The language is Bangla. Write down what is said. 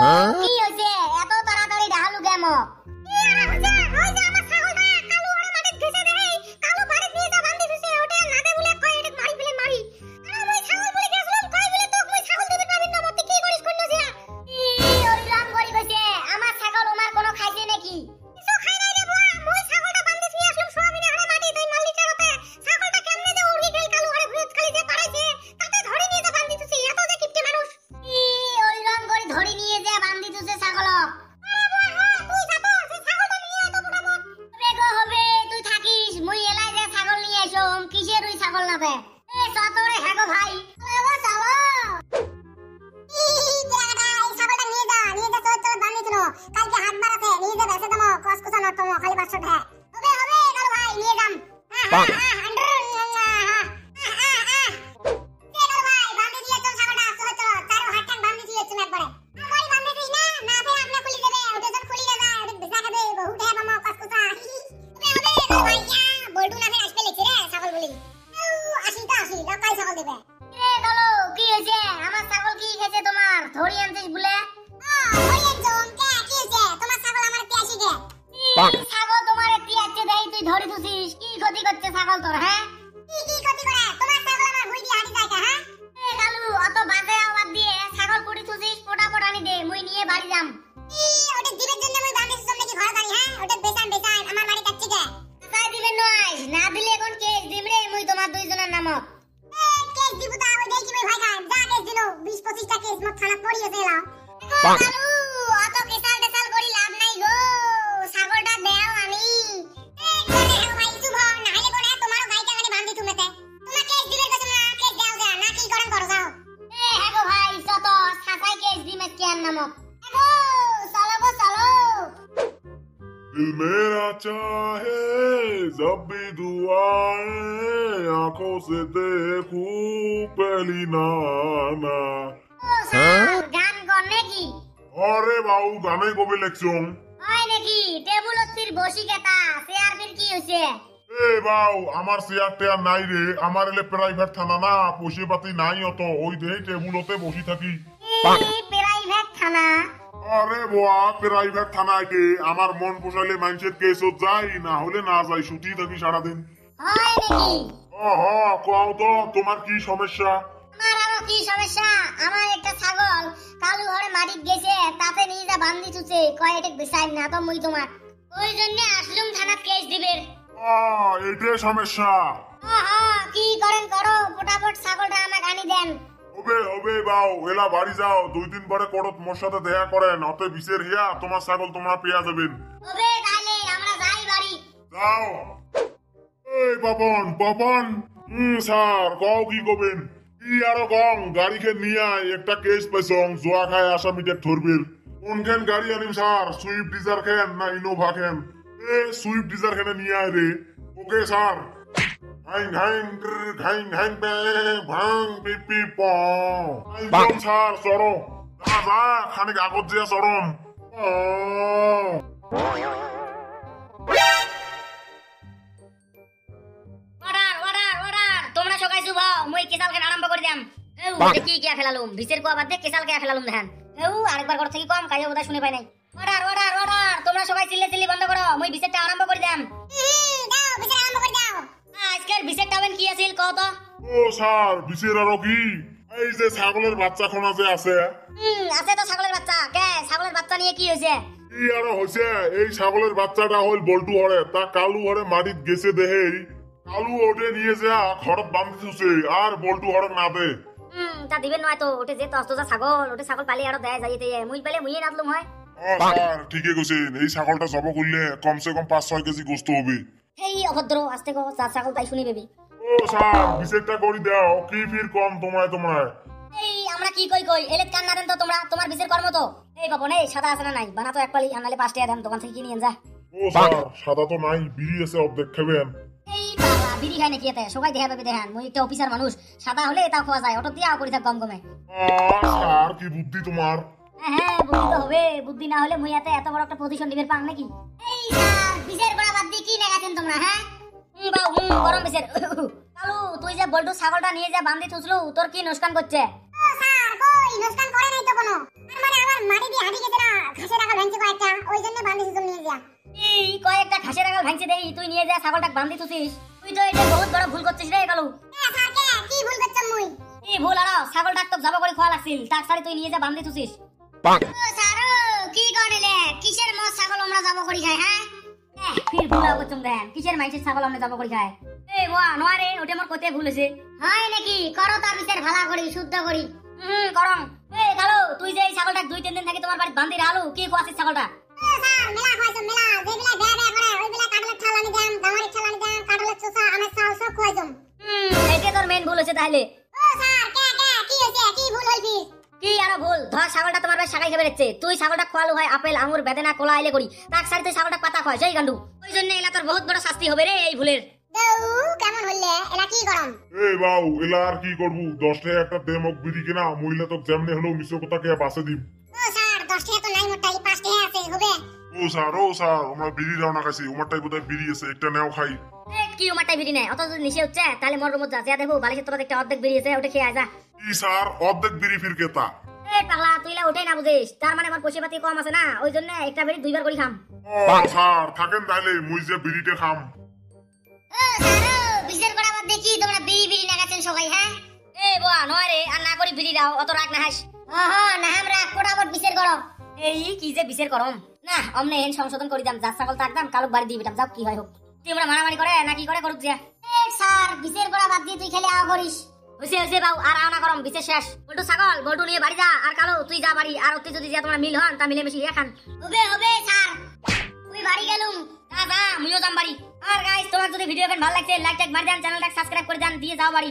কি হইছে এত তাড়াতাড়ি ঢালু কেমো? दिल मेरा चाहे जब भी दुआएं आंखों से देखूं पहली नाना গান কর নাকি? अरे बाबू गाने को भी लेक्चर হয় নাকি? টেবুলতির বসি কেতা চেয়ারবির কি হইছে? এ বাউ আমার চেয়ার টেয়ার নাই রে, আমার এলে প্রাইভেট থানা না, পয়সা পাতি নাই অত, ওই দেই টেবুলতে বসি থাকি। প্রাইভেট থানা? আরে বাবা প্রাইভেট থানা আইতে আমার মন পোষাইলে মানুষের কেসত যাই, না হলে না যাই, ছুটি থাকি সারাদিন। হয় নাকি? কও তো তোমার কি সমস্যা? আমার আরো কি সমস্যা? আমার একটা ছাগল কালু ঘরে মাটিত গেছে, তাতে নিয়ে যা বান্ধি চুছে, কয় এটা বেচাই না তো মুই তোমার, ওই জন্য আসলুম থানাত কেস দিবে। এটাই সমস্যা? কি করেন করো, ফটাফট ছাগলটা আমাকে আনি দেন। হবে বাউ, এলা বাড়ি যাও, 2 দিন পরে করত মোর সাথে দেখা করেন, অতে বিচের হিয়া তোমার ছাগল তোমরা পেয়া যাবেন। হবে তাইলে আমরা যাই বাড়ি। যাও। এই পাপন পাপন, স্যার কও কি কবেন? কি আরো গং গাড়িকে নিয়ে একটা কেস পাইছং, জোয়া খায় আসামিদের ধরবির। কোনখান গাড়ি আনিম স্যার? সুইফট ডিজার খেন না ইনোভা খেন? সুইফট ডিজার খেনে নিয়ে আয় রে। Okay sir. ঘাইং ঘাইং ঘাইং ঘাইং পে ভাং পিপি প আইজম স্যার চরো যা যা খানিক আগত দিয়া চরম। তোমরা সকাই শুভ মই কেসাল খেলা আরম্ভ করে দিম। কি কে ফেলালুম ভিসের কোয়া বাদ দে কেসাল কে ফেলালুম দেখেন। আরেকবার কথা থেকে কম কাইও কথা শুনে পাই নাই। অর্ডার অর্ডার অর্ডার, তোমরা সবাই চিল্লাচিল্লি বন্ধ করো, মই ভিসেরটা আরম্ভ করে দিম। দাও ভিসের আরম্ভ করে দাও। আজকের ভিসেরটা বেন কি আছিল কও তো? ও স্যার ভিসের আরো কি, এই যে ছাগলের বাচ্চা খোনা যে আছে। আছে তো ছাগলের বাচ্চা, কে ছাগলের বাচ্চা নিয়ে কি হইছে? কি আরো হইছে, এই ছাগলের বাচ্চাটা হইল বল্টু হরে, তা কালু হরে মাটিত গেছে দেহেই কালু ওটে নিয়ে যা ঘরত বান্ধি থুছে, আর বল্টু হরে না দে। তা দিবেন নয় তো, ওটে যে তস্তজা ছাগল, ওটে ছাগল পালি আরো দেয় যাইতে, মুই পালে মুইয়ে নাদলুম হয়। স্যার ঠিকই কইছেন, এই ছাগলটা জব করলে কমসে কম 5-6 কেজি গোস্ত হবে। এই অভদ্র, আস্তে কো, চার ছাগল তাই শুনি বেবি। ও স্যার বিচারটা করি দাও, কি ফির কম তোমায়। এই আমরা কি কই এলে কান না দেন তো তোমরা, তোমার বিচার কর্ম তো। এই বাবা নেই সাদা আছে না নাই, বানা তো এক পালি, আনালে 5 টাকা দেন, দোকান থেকে কিনে যা। ও স্যার সাদা তো নাই, বিড়ি আছে অর্ধেক খাবেন। এই বাবা বিড়ি খায় নাকি এতে, সবাই দেখা পাবে দেখেন, মুই একটা অফিসার মানুষ, সাদা হলে তা খাওয়া যায়, অটো দিয়া করি থাক কম কমে। স্যার কি বুদ্ধি তোমার। হ্যাঁ বুদ্ধি তো হবে, বুদ্ধি না হলে মুই এত বড় একটা পজিশন দিবের পাং নাকি। এই স্যার বিচার করা বাদ দিয়ে কি লাগাছেন তোমরা? হ্যাঁ গরম বিচার। কালু তুই যে বল্টু ছাগলটা নিয়ে যা বান্ধি থুসলু, তোর কি নুকসান করছে? স্যার কই নুকসান করে নাই তো কোনো, তার মানে আমার মাটি দিয়ে হাঁটি ঘাসের আগাল ভাঙছে দেই তুই নিয়ে যা ছাগলটা বান্ধি তুছিস তুই তো এটা বহুত বড় ভুল করছিস রে কালু কি ভুল করছম মুই কি ভুল আর ছাগলটা তো জবা করে খাওয়া লাগছিল তাক সারি তুই নিয়ে যা বান্ধি তুছিস ও স্যার কি করেলে কিসের মত ছাগল আমরা যাব করি খাই হ্যাঁ ফির ভুল করছম দেন কিসের মাইসের ছাগল আমরা জবা করে খায় এই ওয়া নয়ারে ওটা আমার কতে ভুল হইছে হয় নাকি করো তার বিচার ভালো করি শুদ্ধ করি করম এই কালু তুই যে এই ছাগলটা 2-3 দিন থেকে তোমার বাড়ি বান্ধি রাখলু কি কোয়াছিস ছাগলটা স্যার মেলা খাইছম মেলা যেগুলা গাবে করে ওইগুলা কাটলে ছালানি দাম গামারি ছালানি দাম কাটলে চোসা আমের চাল সব খাইছম এইটা তোর মেন ভুল হইছে তাহলে ও স্যার কি হইছে কি ভুল হইছিস কি আর ভুল ধর ছাগলটা তোমার ভাই শাখাই খাবে রেখেছে তুই ছাগলটা খোয়ালু হয় আপেল আঙ্গুর বেদানা কলা আইলে করি তাক সারি তুই ছাগলটা পাতা খায় সেই গান্ডু ওই জন্য এলা তোর বহুত বড় শাস্তি হবে রে এই ভুলের দেউ কেমন হইলে এলা কি করম এই বাউ এলা আর কি করবো 10 টাকা একটা দেমক বিড়ি কিনা মহিলা তো যেমনি হলো মিশো কথা কে বাসে দিম ও স্যার 10 টাকা তো নাই মোটাই 5 টাকা আছে হবে ও স্যার আমরা বিড়ি দাও না খাইছি উমারটাই বোধহয় বিড়ি আছে একটা নেও খাই কি উমারটাই বিড়ি নেয় অত যদি নিশে হচ্ছে তাহলে মোর রুমত যা দেখো বালিশের তোরা একটা অর্ধেক বেরিয়েছে ওটা খেয়ে যা কি স্যার অর্ধেক বিড়ি ফির কেতা এই পাগলা তুই লা ওটাই না বুঝিস তার মানে আমার পয়সা পাতি কম আছে না ওই জন্য একটা বেরি দুইবার করে খাম ও স্যার থাকেন তাহলে মুই যে বিড়িতে খাম ও স্যার বিচার করা বাদ দেখি তোমরা বিড়ি বিড়ি লাগাছেন সবাই হ্যাঁ এই বাবা নয় রে আর না করি বিড়ি দাও অত রাগ না হাস না আমরা কোটাবট বিচার করো এই কি যে বিচার করম না অমনে এন সংশোধন করি দাম যা ছাগল থাকতাম কালুক বাড়ি দিবিটাম যাও কি হয় হোক তুই আমরা মারামারি করে না কি করে করুক যা স্যার বিচার করা বাদ দিয়ে তুই খেলে আও করিস হইছে বাবু আর আনা করম বিচার শেষ বল্টু ছাগল বল্টু নিয়ে বাড়ি যা আর কালো তুই যা বাড়ি আর তুই যদি যা তোমরা মিল হন তা মিলে মিশি খান হবে স্যার তুই বাড়ি গেলুম যা মুইও যাম বাড়ি আর গাইস তোমার যদি ভিডিও ভালো লাগছে লাইক টাইক মার দেন চ্যানেলটা সাবস্ক্রাইব করে দেন দিয়ে যাও বাড়ি